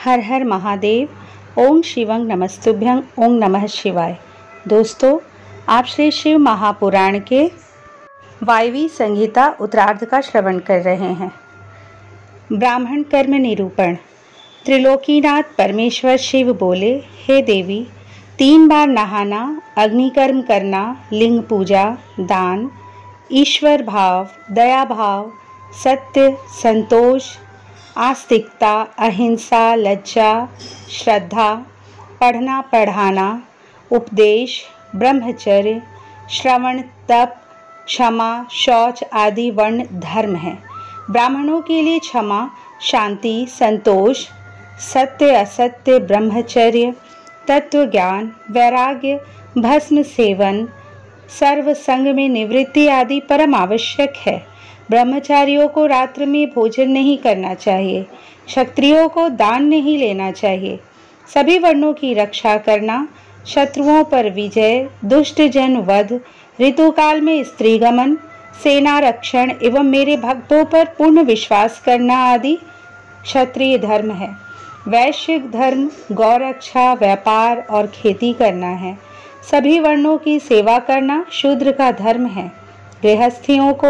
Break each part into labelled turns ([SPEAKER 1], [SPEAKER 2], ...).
[SPEAKER 1] हर हर महादेव। ओम शिवं नमस्तुभ्यं। ओम नमः शिवाय। दोस्तों, आप श्री शिव महापुराण के वायवी संहिता उत्तरार्ध का श्रवण कर रहे हैं। ब्राह्मण कर्म निरूपण। त्रिलोकीनाथ परमेश्वर शिव बोले, हे देवी, 3 बार नहाना, अग्निकर्म करना, लिंग पूजा, दान, ईश्वर भाव, दया भाव, सत्य, संतोष, आस्तिकता, अहिंसा, लज्जा, श्रद्धा, पढ़ना पढ़ाना, उपदेश, ब्रह्मचर्य, श्रवण, तप, क्षमा, शौच आदि वर्ण धर्म है। ब्राह्मणों के लिए क्षमा, शांति, संतोष, सत्य असत्य, ब्रह्मचर्य, तत्व ज्ञान, वैराग्य, भस्म सेवन, सर्व संग में निवृत्ति आदि परम आवश्यक है। ब्रह्मचारियों को रात्र में भोजन नहीं करना चाहिए। क्षत्रियों को दान नहीं लेना चाहिए। सभी वर्णों की रक्षा करना, शत्रुओं पर विजय, दुष्ट जन वध, ऋतुकाल में स्त्रीगमन, सेना रक्षण एवं मेरे भक्तों पर पूर्ण विश्वास करना आदि क्षत्रिय धर्म है। वैश्विक धर्म गौरक्षा, व्यापार और खेती करना है। सभी वर्णों की सेवा करना शूद्र का धर्म है। गृहस्थियों को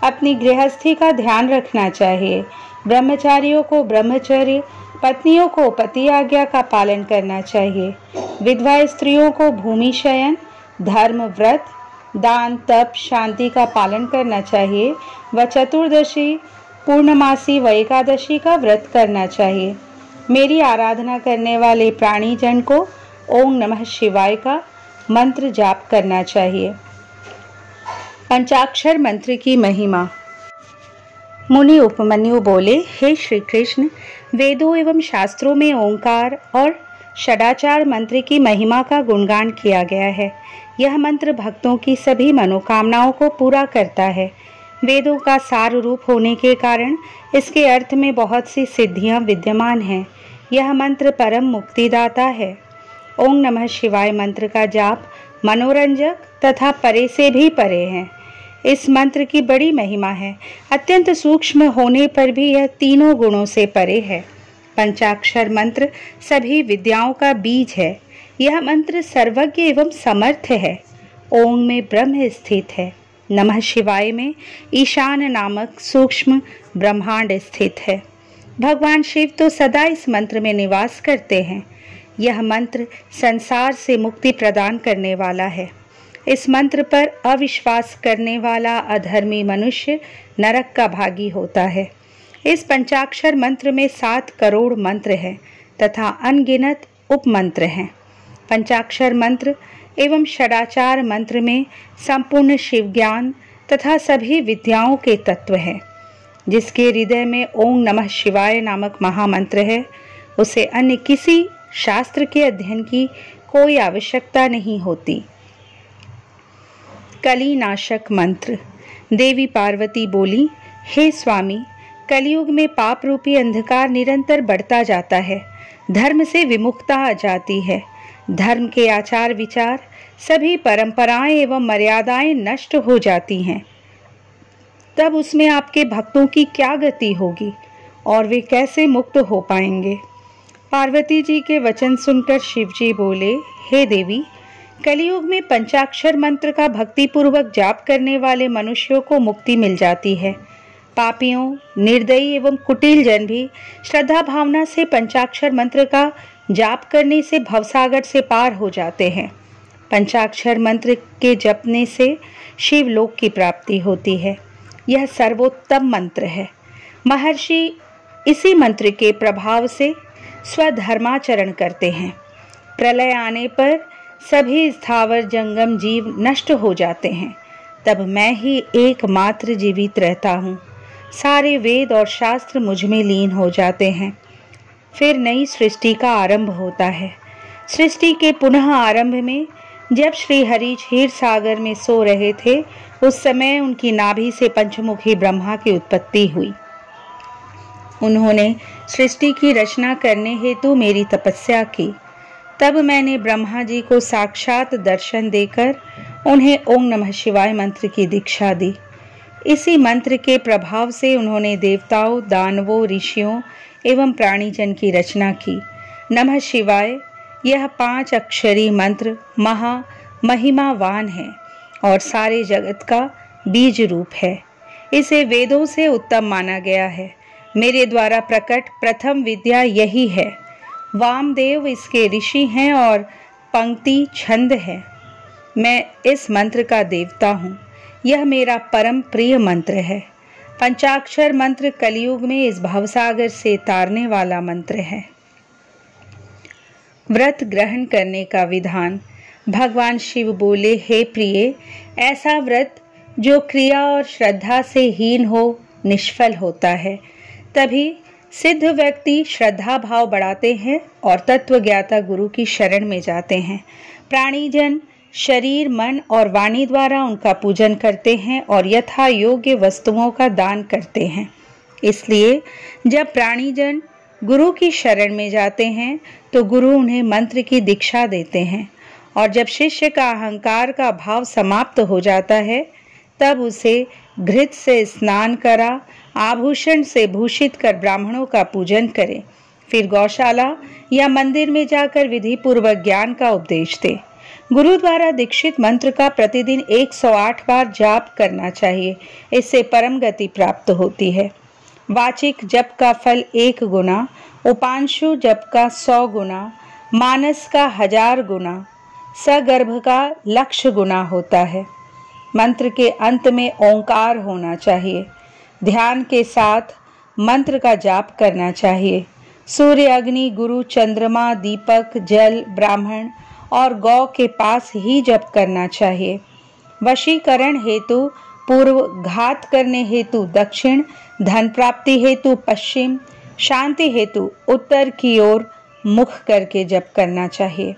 [SPEAKER 1] अपनी गृहस्थी का ध्यान रखना चाहिए। ब्रह्मचारियों को ब्रह्मचर्य, पत्नियों को पति आज्ञा का पालन करना चाहिए। विधवा स्त्रियों को भूमि शयन, धर्म, व्रत, दान, तप, शांति का पालन करना चाहिए व चतुर्दशी, पूर्णमासी व एकादशी का व्रत करना चाहिए। मेरी आराधना करने वाले प्राणी जन को ओम नमः शिवाय का मंत्र जाप करना चाहिए। पंचाक्षर मंत्र की महिमा। मुनि उपमन्यु बोले, हे श्री कृष्ण, वेदों एवं शास्त्रों में ओंकार और षडाचार मंत्र की महिमा का गुणगान किया गया है। यह मंत्र भक्तों की सभी मनोकामनाओं को पूरा करता है। वेदों का सार रूप होने के कारण इसके अर्थ में बहुत सी सिद्धियां विद्यमान हैं। यह मंत्र परम मुक्तिदाता है। ओम नमः शिवाय मंत्र का जाप मनोरंजक तथा परे से भी परे है। इस मंत्र की बड़ी महिमा है। अत्यंत सूक्ष्म होने पर भी यह तीनों गुणों से परे है। पंचाक्षर मंत्र सभी विद्याओं का बीज है। यह मंत्र सर्वज्ञ एवं समर्थ है। ओम में ब्रह्म स्थित है। नमः शिवाय में ईशान नामक सूक्ष्म ब्रह्मांड स्थित है। भगवान शिव तो सदा इस मंत्र में निवास करते हैं। यह मंत्र संसार से मुक्ति प्रदान करने वाला है। इस मंत्र पर अविश्वास करने वाला अधर्मी मनुष्य नरक का भागी होता है। इस पंचाक्षर मंत्र में 7 करोड़ मंत्र हैं तथा अनगिनत उपमंत्र हैं। पंचाक्षर मंत्र एवं षडाचार मंत्र में संपूर्ण शिव ज्ञान तथा सभी विद्याओं के तत्व हैं। जिसके हृदय में ओम नमः शिवाय नामक महामंत्र है, उसे अन्य किसी शास्त्र के अध्ययन की कोई आवश्यकता नहीं होती। कली नाशक मंत्र। देवी पार्वती बोली, हे स्वामी, कलयुग में पाप रूपी अंधकार निरंतर बढ़ता जाता है। धर्म से विमुखता आ जाती है। धर्म के आचार विचार, सभी परंपराएं एवं मर्यादाएं नष्ट हो जाती हैं। तब उसमें आपके भक्तों की क्या गति होगी और वे कैसे मुक्त हो पाएंगे? पार्वती जी के वचन सुनकर शिव जी बोले, हे देवी, कलयुग में पंचाक्षर मंत्र का भक्तिपूर्वक जाप करने वाले मनुष्यों को मुक्ति मिल जाती है। पापियों, निर्दयी एवं कुटिल जन भी श्रद्धा भावना से पंचाक्षर मंत्र का जाप करने से भवसागर से पार हो जाते हैं। पंचाक्षर मंत्र के जपने से शिवलोक की प्राप्ति होती है। यह सर्वोत्तम मंत्र है। महर्षि इसी मंत्र के प्रभाव से स्वधर्माचरण करते हैं। प्रलय आने पर सभी स्थावर जंगम जीव नष्ट हो जाते हैं। तब मैं ही एकमात्र जीवित रहता हूँ। सारे वेद और शास्त्र मुझ में लीन हो जाते हैं। फिर नई सृष्टि का आरंभ होता है। सृष्टि के पुनः आरंभ में जब श्री हरि क्षीर सागर में सो रहे थे, उस समय उनकी नाभि से पंचमुखी ब्रह्मा की उत्पत्ति हुई। उन्होंने सृष्टि की रचना करने हेतु मेरी तपस्या की। तब मैंने ब्रह्मा जी को साक्षात दर्शन देकर उन्हें ओम नमः शिवाय मंत्र की दीक्षा दी। इसी मंत्र के प्रभाव से उन्होंने देवताओं, दानवों, ऋषियों एवं प्राणीजन की रचना की। नमः शिवाय यह 5 अक्षरी मंत्र महिमावान है और सारे जगत का बीज रूप है। इसे वेदों से उत्तम माना गया है। मेरे द्वारा प्रकट प्रथम विद्या यही है। वामदेव इसके ऋषि हैं और पंक्ति छंद है। मैं इस मंत्र का देवता हूँ। यह मेरा परम प्रिय मंत्र है। पंचाक्षर मंत्र कलयुग में इस भवसागर से तारने वाला मंत्र है। व्रत ग्रहण करने का विधान। भगवान शिव बोले, हे प्रिय, ऐसा व्रत जो क्रिया और श्रद्धा से हीन हो निष्फल होता है। तभी सिद्ध व्यक्ति श्रद्धा भाव बढ़ाते हैं और तत्वज्ञाता गुरु की शरण में जाते हैं। प्राणीजन शरीर, मन और वाणी द्वारा उनका पूजन करते हैं और यथा योग्य वस्तुओं का दान करते हैं। इसलिए जब प्राणीजन गुरु की शरण में जाते हैं तो गुरु उन्हें मंत्र की दीक्षा देते हैं और जब शिष्य का अहंकार का भाव समाप्त हो जाता है तब उसे घृत से स्नान करा, आभूषण से भूषित कर ब्राह्मणों का पूजन करे, फिर गौशाला या मंदिर में जाकर विधि पूर्वक ज्ञान का उपदेश दे। गुरु द्वारा दीक्षित मंत्र का प्रतिदिन 108 बार जाप करना चाहिए। इससे परम गति प्राप्त होती है। वाचिक जप का फल 1 गुना, उपांशु जप का 100 गुना, मानस का 1000 गुना, सगर्भ का 1,00,000 गुना होता है। मंत्र के अंत में ओंकार होना चाहिए। ध्यान के साथ मंत्र का जाप करना चाहिए। सूर्य, अग्नि, गुरु, चंद्रमा, दीपक, जल, ब्राह्मण और गौ के पास ही जप करना चाहिए। वशीकरण हेतु पूर्व, घात करने हेतु दक्षिण, धन प्राप्ति हेतु पश्चिम, शांति हेतु उत्तर की ओर मुख करके जप करना चाहिए।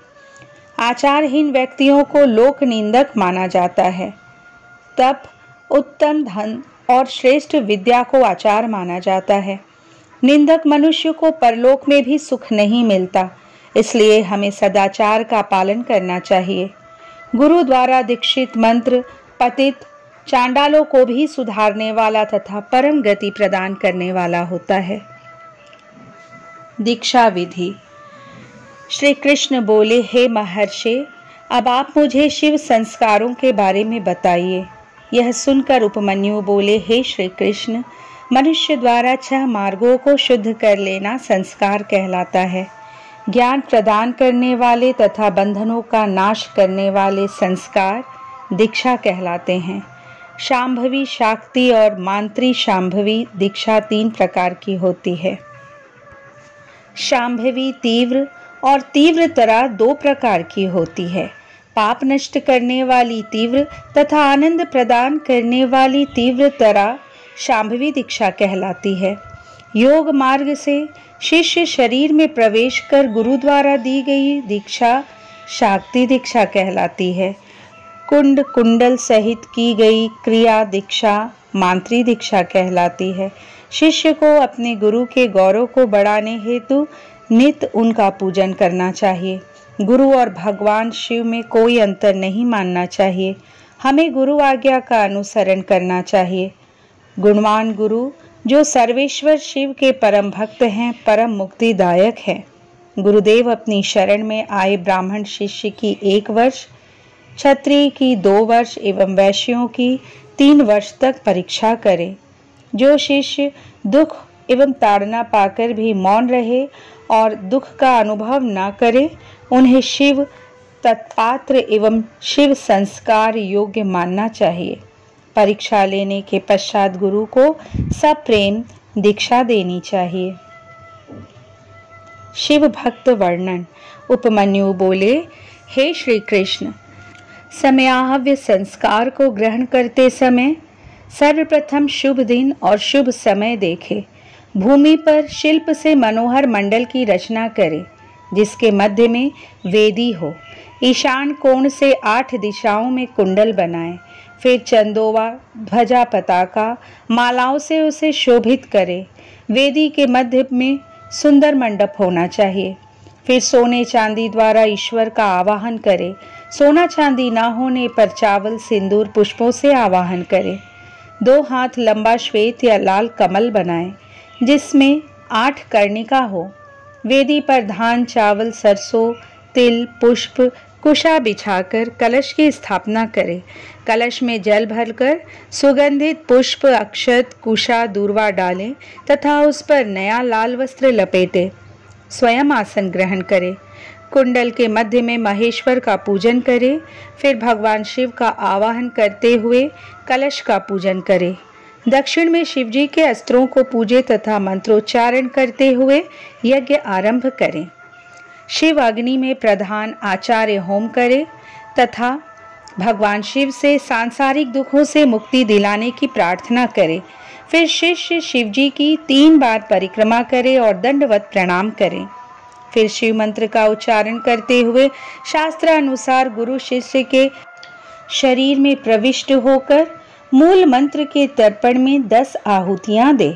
[SPEAKER 1] आचारहीन व्यक्तियों को लोक निंदक माना जाता है। तप, उत्तम धन और श्रेष्ठ विद्या को आचार माना जाता है। निंदक मनुष्य को परलोक में भी सुख नहीं मिलता। इसलिए हमें सदाचार का पालन करना चाहिए। गुरु द्वारा दीक्षित मंत्र पतित चांडालों को भी सुधारने वाला तथा परम गति प्रदान करने वाला होता है। दीक्षा विधि। श्री कृष्ण बोले, हे महर्षि, अब आप मुझे शिव संस्कारों के बारे में बताइए। यह सुनकर उपमन्यु बोले, हे श्री कृष्ण, मनुष्य द्वारा 6 मार्गों को शुद्ध कर लेना संस्कार कहलाता है। ज्ञान प्रदान करने वाले तथा बंधनों का नाश करने वाले संस्कार दीक्षा कहलाते हैं। शांभवी, शाक्ति और मांत्री शांभवी दीक्षा 3 प्रकार की होती है। शांभवी तीव्र और तीव्रतरा 2 प्रकार की होती है। पाप नष्ट करने वाली तीव्र तथा आनंद प्रदान करने वाली तीव्रतरा शांभवी दीक्षा कहलाती है। योग मार्ग से शिष्य शरीर में प्रवेश कर गुरु द्वारा दी गई दीक्षा शाक्ति दीक्षा कहलाती है। कुंड कुंडल सहित की गई क्रिया दीक्षा मांत्री दीक्षा कहलाती है। शिष्य को अपने गुरु के गौरव को बढ़ाने हेतु नित्य उनका पूजन करना चाहिए। गुरु और भगवान शिव में कोई अंतर नहीं मानना चाहिए। हमें गुरु आज्ञा का अनुसरण करना चाहिए। गुणवान गुरु जो सर्वेश्वर शिव के परम भक्त हैं, परम मुक्तिदायक हैं। गुरुदेव अपनी शरण में आए ब्राह्मण शिष्य की 1 वर्ष, क्षत्रिय की 2 वर्ष एवं वैश्यों की 3 वर्ष तक परीक्षा करें। जो शिष्य दुख एवं ताड़ना पाकर भी मौन रहे और दुख का अनुभव न करे, उन्हें शिव तत्पात्र एवं शिव संस्कार योग्य मानना चाहिए। परीक्षा लेने के पश्चात गुरु को सप्रेम दीक्षा देनी चाहिए। शिव भक्त वर्णन। उपमन्यु बोले, हे श्री कृष्ण, समयाहव्य संस्कार को ग्रहण करते समय सर्वप्रथम शुभ दिन और शुभ समय देखे। भूमि पर शिल्प से मनोहर मंडल की रचना करे, जिसके मध्य में वेदी हो। ईशान कोण से 8 दिशाओं में कुंडल बनाए। फिर चंदोवा, ध्वजा, पताका, मालाओं से उसे शोभित करे। वेदी के मध्य में सुंदर मंडप होना चाहिए। फिर सोने चांदी द्वारा ईश्वर का आवाहन करे। सोना चांदी ना होने पर चावल, सिंदूर, पुष्पों से आवाहन करे। 2 हाथ लंबा श्वेत या लाल कमल बनाए, जिसमें 8 कर्णिका हो। वेदी पर धान, चावल, सरसों, तिल, पुष्प, कुशा बिछाकर कलश की स्थापना करें। कलश में जल भरकर सुगंधित पुष्प, अक्षत, कुशा, दूर्वा डालें तथा उस पर नया लाल वस्त्र लपेटें। स्वयं आसन ग्रहण करें। कुंडल के मध्य में महेश्वर का पूजन करें। फिर भगवान शिव का आवाहन करते हुए कलश का पूजन करें। दक्षिण में शिवजी के अस्त्रों को पूजे तथा मंत्रोच्चारण करते हुए यज्ञ आरंभ करें। शिव अग्नि में प्रधान आचार्य होम करें तथा भगवान शिव से सांसारिक दुखों से मुक्ति दिलाने की प्रार्थना करें। फिर शिष्य शिवजी की 3 बार परिक्रमा करे और दंडवत प्रणाम करें। फिर शिव मंत्र का उच्चारण करते हुए शास्त्र अनुसार गुरु शिष्य के शरीर में प्रविष्ट होकर मूल मंत्र के तर्पण में 10 आहुतियां दे।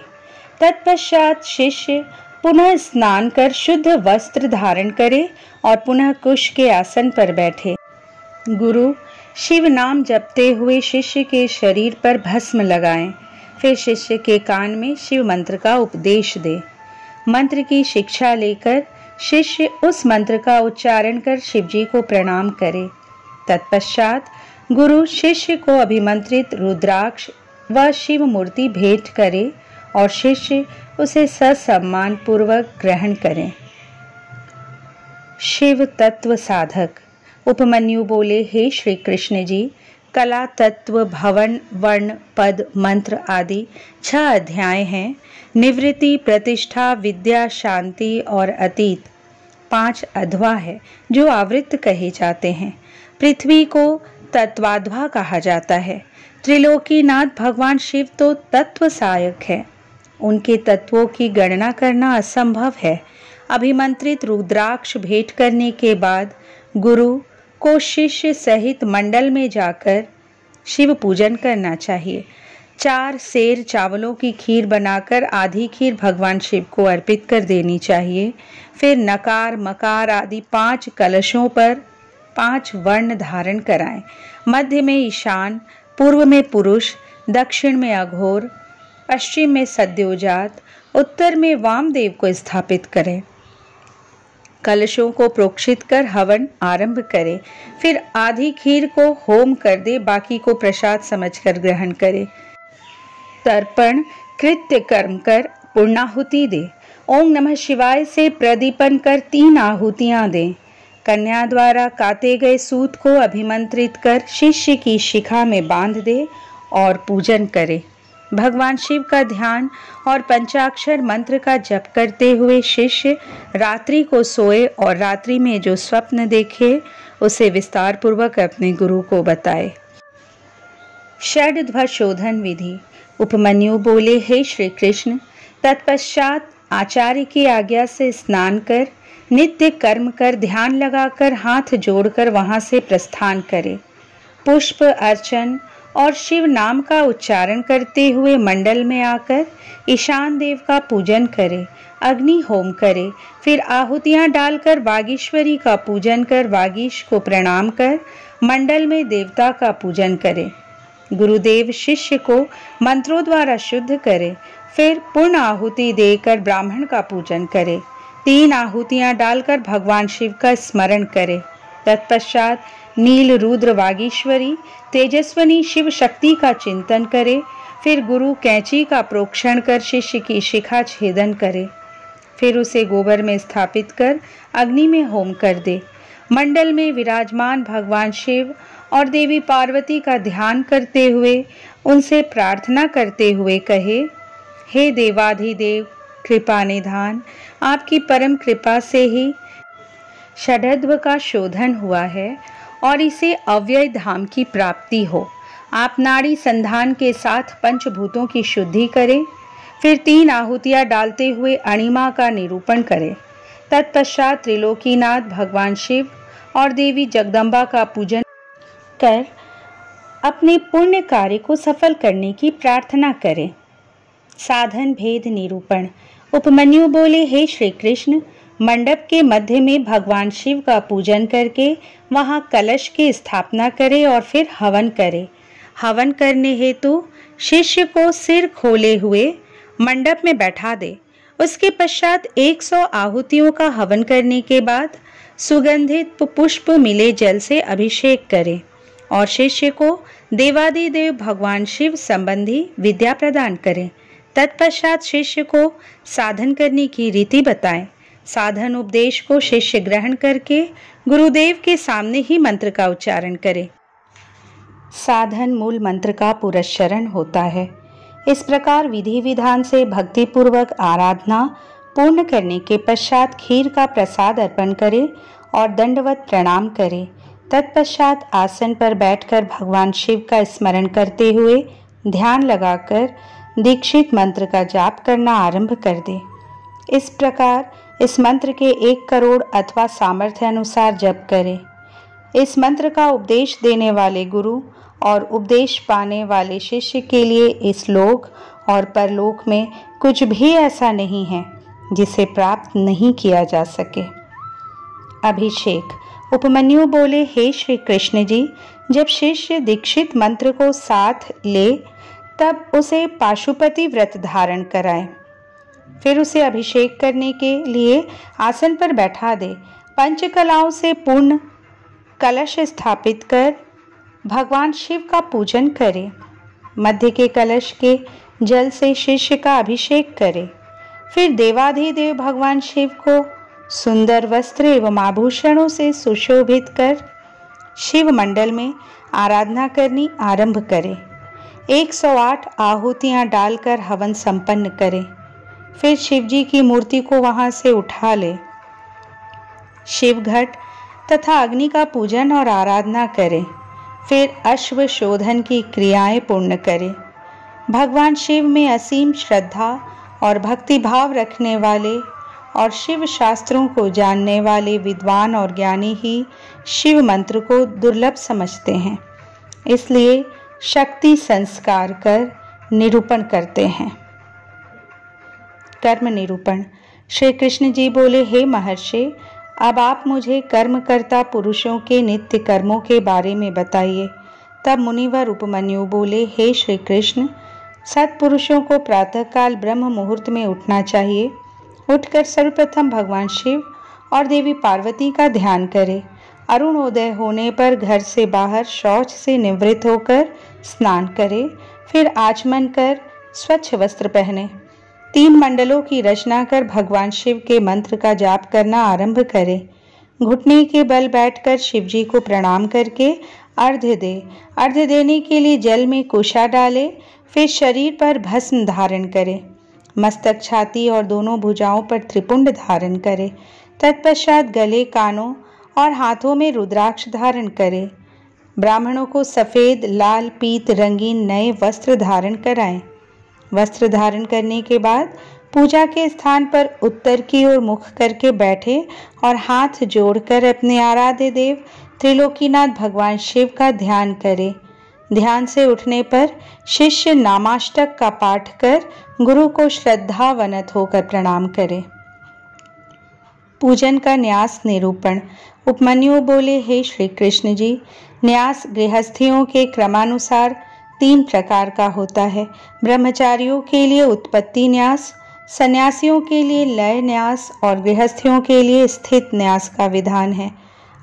[SPEAKER 1] तत्पश्चात शिष्य पुनः स्नान कर शुद्ध वस्त्र धारण करे और पुनः कुश के आसन पर बैठे। गुरु शिव नाम जपते हुए शिष्य के शरीर पर भस्म लगाएं। फिर शिष्य के कान में शिव मंत्र का उपदेश दे। मंत्र की शिक्षा लेकर शिष्य उस मंत्र का उच्चारण कर शिवजी को प्रणाम करे। तत्पश्चात गुरु शिष्य को अभिमंत्रित रुद्राक्ष व शिव मूर्ति भेंट करे और शिष्य उसे ससम्मान पूर्वक ग्रहण करें। शिव तत्व साधक उपमन्यु बोले, हे श्री कृष्ण जी, कला, तत्व, भवन, वर्ण, पद, मंत्र आदि 6 अध्याय हैं। निवृत्ति, प्रतिष्ठा, विद्या, शांति और अतीत 5 अध्वा है जो आवृत्त कहे जाते हैं। पृथ्वी को तत्वाध्वा कहा जाता है। त्रिलोकीनाथ भगवान शिव तो तत्व सहायक है। उनके तत्वों की गणना करना असंभव है। अभिमंत्रित रुद्राक्ष भेंट करने के बाद गुरु को शिष्य सहित मंडल में जाकर शिव पूजन करना चाहिए। 4 सेर चावलों की खीर बनाकर आधी खीर भगवान शिव को अर्पित कर देनी चाहिए। फिर नकार, मकार आदि 5 कलशों पर 5 वर्ण धारण कराएं। मध्य में ईशान, पूर्व में पुरुष, दक्षिण में अघोर, पश्चिम में सद्योजात, उत्तर में वामदेव को स्थापित करें। कलशों को प्रोक्षित कर हवन आरंभ करें। फिर आधी खीर को होम कर दे, बाकी को प्रसाद समझकर ग्रहण करे। तर्पण कृत्य कर्म कर पूर्णाहुति दे। ओम नमः शिवाय से प्रदीपन कर 3 आहुतियां दे। कन्या द्वारा काटे गए सूत को अभिमंत्रित कर शिष्य की शिखा में बांध दे और पूजन करे। भगवान शिव का ध्यान और पंचाक्षर मंत्र का जप करते हुए शिष्य रात्रि को सोए और रात्रि में जो स्वप्न देखे उसे विस्तार पूर्वक अपने गुरु को बताए। षड्ध्व शोधन विधि उपमन्यु बोले, हे श्री कृष्ण, तत्पश्चात आचार्य की आज्ञा से स्नान कर नित्य कर्म कर ध्यान लगाकर हाथ जोड़कर वहां से प्रस्थान करे। पुष्प अर्चन और शिव नाम का उच्चारण करते हुए मंडल में आकर ईशान देव का पूजन करे, अग्नि होम करे। फिर आहुतियां डालकर वागीश्वरी का पूजन कर वागीश को प्रणाम कर मंडल में देवता का पूजन करे। गुरुदेव शिष्य को मंत्रों द्वारा शुद्ध करे। फिर पूर्ण आहुति देकर ब्राह्मण का पूजन करे। 3 आहुतियां डालकर भगवान शिव का स्मरण करे। तत्पश्चात नील रुद्र वागीश्वरी तेजस्वनी शिव शक्ति का चिंतन करे। फिर गुरु कैंची का प्रोक्षण कर शिष्य की शिखा छेदन करे। फिर उसे गोबर में स्थापित कर अग्नि में होम कर दे। मंडल में विराजमान भगवान शिव और देवी पार्वती का ध्यान करते हुए उनसे प्रार्थना करते हुए कहे, हे देवाधिदेव कृपा निधान, आपकी परम कृपा से ही षड्ध्व का शोधन हुआ है और इसे अव्यय धाम की प्राप्ति हो। आप नाड़ी संधान के साथ पंचभूतों की शुद्धि करें। फिर 3 आहुतियां डालते हुए अणिमा का निरूपण करें। तत्पश्चात त्रिलोकीनाथ भगवान शिव और देवी जगदम्बा का पूजन कर अपने पुण्य कार्य को सफल करने की प्रार्थना करें। साधन भेद निरूपण उपमन्यु बोले, हे श्री कृष्ण, मंडप के मध्य में भगवान शिव का पूजन करके वहां कलश की स्थापना करे और फिर हवन करे। हवन करने हेतु शिष्य को सिर खोले हुए मंडप में बैठा दे उसके पश्चात 100 आहुतियों का हवन करने के बाद सुगंधित पुष्प मिले जल से अभिषेक करें और शिष्य को देवादिदेव भगवान शिव संबंधी विद्या प्रदान करें। तत्पश्चात शिष्य को साधन करने की रीति बताएं। साधन उपदेश को शिष्य ग्रहण करके गुरुदेव के सामने ही मंत्र का उच्चारण करे। साधन मूल मंत्र का पुरस्चरण होता है। इस प्रकार विधि विधान से भक्तिपूर्वक आराधना पूर्ण करने के पश्चात खीर का प्रसाद अर्पण करे और दंडवत प्रणाम करे। तत्पश्चात आसन पर बैठकर भगवान शिव का स्मरण करते हुए ध्यान लगाकर दीक्षित मंत्र का जाप करना आरंभ कर दे। इस प्रकार इस मंत्र के 1 करोड़ अथवा सामर्थ्य अनुसार जप करें। इस मंत्र का उपदेश देने वाले गुरु और उपदेश पाने वाले शिष्य के लिए इस लोक और परलोक में कुछ भी ऐसा नहीं है जिसे प्राप्त नहीं किया जा सके। अभिषेक। उपमन्यु बोले, हे श्री कृष्ण जी, जब शिष्य दीक्षित मंत्र को साथ ले तब उसे पाशुपति व्रत धारण कराए, फिर उसे अभिषेक करने के लिए आसन पर बैठा दे। पंचकलाओं से पूर्ण कलश स्थापित कर भगवान शिव का पूजन करे। मध्य के कलश के जल से शिष्य का अभिषेक करे। फिर देवाधिदेव भगवान शिव को सुंदर वस्त्र एवं आभूषणों से सुशोभित कर शिव मंडल में आराधना करनी आरंभ करे। 108 आहुतियां डालकर हवन संपन्न करे। फिर शिव जी की मूर्ति को वहां से उठा ले। शिव घट तथा अग्नि का पूजन और आराधना करे। फिर अश्व शोधन की क्रियाएं पूर्ण करे। भगवान शिव में असीम श्रद्धा और भक्ति भाव रखने वाले और शिव शास्त्रों को जानने वाले विद्वान और ज्ञानी ही शिव मंत्र को दुर्लभ समझते हैं, इसलिए शक्ति संस्कार कर निरूपण करते हैं। कर्म निरूपण। श्री कृष्ण जी बोले, हे महर्षि, अब आप मुझे कर्मकर्ता पुरुषों के नित्य कर्मों के बारे में बताइए। तब मुनिवर उपमन्यु बोले, हे श्री कृष्ण, सत्पुरुषों को प्रातःकाल ब्रह्म मुहूर्त में उठना चाहिए। उठकर सर्वप्रथम भगवान शिव और देवी पार्वती का ध्यान करें। अरुणोदय होने पर घर से बाहर शौच से निवृत्त होकर स्नान करें। फिर आचमन कर स्वच्छ वस्त्र पहने। 3 मंडलों की रचना कर भगवान शिव के मंत्र का जाप करना आरंभ करें। घुटने के बल बैठकर शिव जी को प्रणाम करके अर्घ्य दे। अर्घ्य देने के लिए जल में कुशा डाले। फिर शरीर पर भस्म धारण करे। मस्तक, छाती और दोनों भुजाओं पर त्रिपुंड धारण करे। तत्पश्चात गले, कानों और हाथों में रुद्राक्ष धारण करे। ब्राह्मणों को सफ़ेद, लाल, पीत रंगीन नए वस्त्र धारण कराएं। वस्त्र धारण करने के बाद पूजा के स्थान पर उत्तर की ओर मुख करके बैठे और हाथ जोड़कर अपने आराध्य देव त्रिलोकीनाथ भगवान शिव का ध्यान करे। ध्यान से उठने पर शिष्य नामाष्टक का पाठ कर गुरु को श्रद्धावनत होकर प्रणाम करे। पूजन का न्यास निरूपण। उपमन्यु बोले, हे श्री कृष्ण जी, न्यास गृहस्थियों के क्रमानुसार 3 प्रकार का होता है। ब्रह्मचारियों के लिए उत्पत्ति न्यास, सन्यासियों के लिए लय न्यास और गृहस्थियों के लिए स्थित न्यास का विधान है।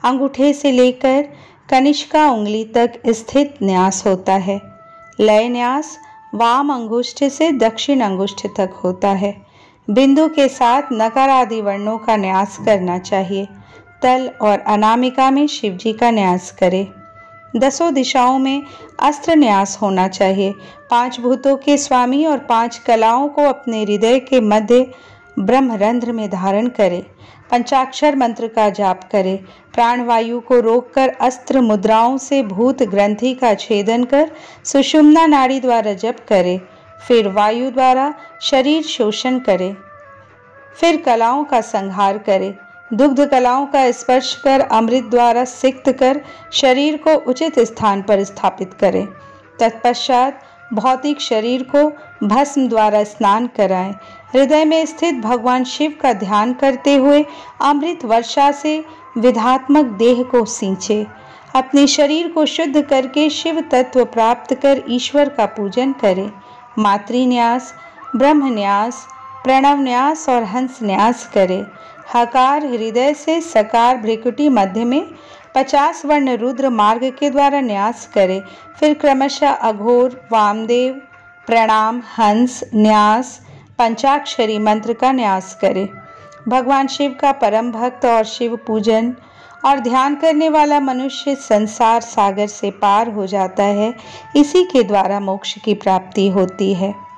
[SPEAKER 1] अंगूठे से लेकर कनिष्का उंगली तक स्थित न्यास होता है। लय न्यास वाम अंगुष्ठ से दक्षिण अंगुष्ठ तक होता है। बिंदु के साथ नकार आदि वर्णों का न्यास करना चाहिए। तल और अनामिका में शिवजी का न्यास करे। 10 दिशाओं में अस्त्र न्यास होना चाहिए। 5 भूतों के स्वामी और 5 कलाओं को अपने हृदय के मध्य ब्रह्मरंध्र में धारण करे। पंचाक्षर मंत्र का जाप करे। प्राणवायु को रोककर अस्त्र मुद्राओं से भूत ग्रंथि का छेदन कर सुषुम्ना नाड़ी द्वारा जप करे। फिर वायु द्वारा शरीर शोषण करे। फिर कलाओं का संहार करे। दुग्ध कलाओं का स्पर्श कर अमृत द्वारा सिक्त कर शरीर को उचित स्थान पर स्थापित करे। तत्पश्चात भौतिक शरीर को भस्म द्वारा स्नान कराएं। हृदय में स्थित भगवान शिव का ध्यान करते हुए अमृत वर्षा से विधात्मक देह को सींचे। अपने शरीर को शुद्ध करके शिव तत्व प्राप्त कर ईश्वर का पूजन करे। मातृन्यास, ब्रह्मन्यास, प्रणव न्यास और हंस न्यास करे। हकार हृदय से सकार भ्रिकुटी मध्य में 50 वर्ण रुद्र मार्ग के द्वारा न्यास करे। फिर क्रमशः अघोर, वामदेव, प्रणाम, हंस, न्यास, पंचाक्षरी मंत्र का न्यास करे। भगवान शिव का परम भक्त और शिव पूजन और ध्यान करने वाला मनुष्य संसार सागर से पार हो जाता है। इसी के द्वारा मोक्ष की प्राप्ति होती है।